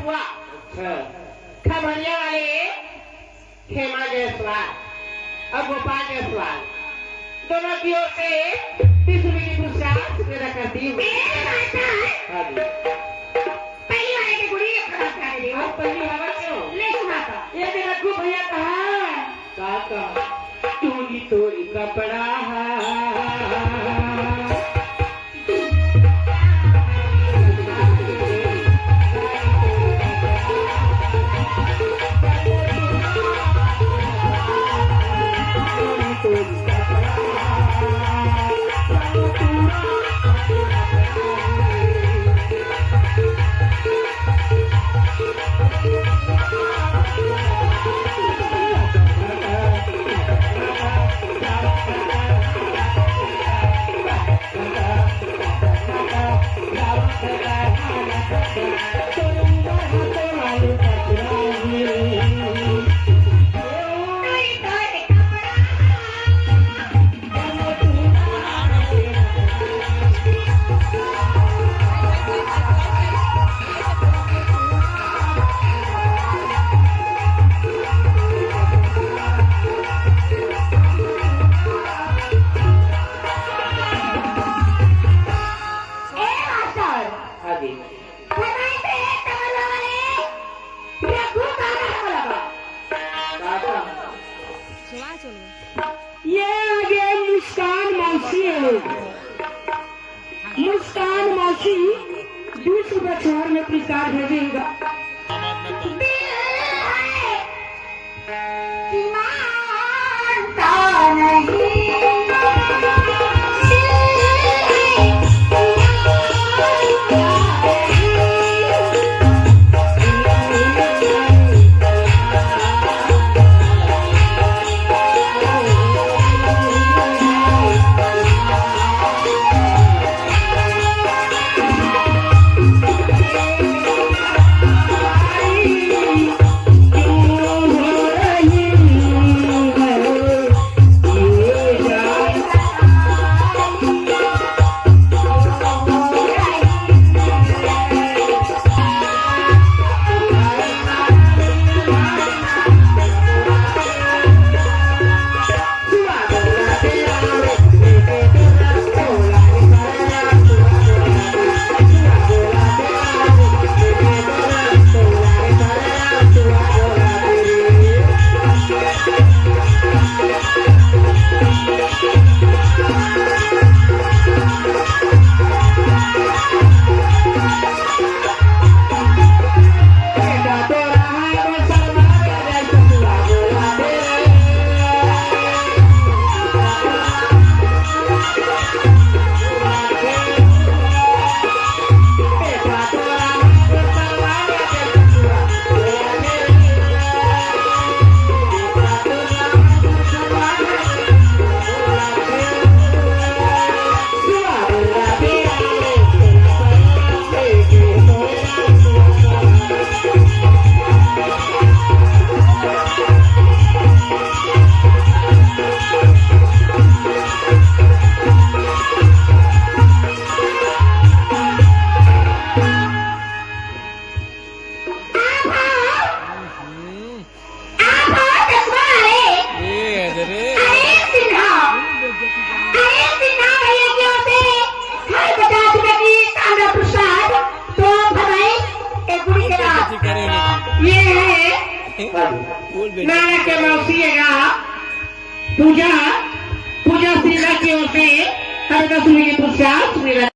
हुआ अच्छा खबरिया वाले हेमा जायसवाल और गोपाल जायसवाल दोनों की ओर से 30 रुपए की पुरस्कार मेरा करती हूँ। हाँ जी पहली वाले की गुड़ी खराब कर दी। और पहली हवा क्यों ले सुनाता। ये मेरा रघु भैया कहा काका तूनी तोरी कपड़ा हाँ जी काका ये आगे मुस्कान मौसी है। मुस्कान मौसी 20 रुपए छोड़ में पुरस्कार भेजेगा। नाना के मौसी पूजा पूजा श्रीला की ओर से 10 रुपए की पुरस्कार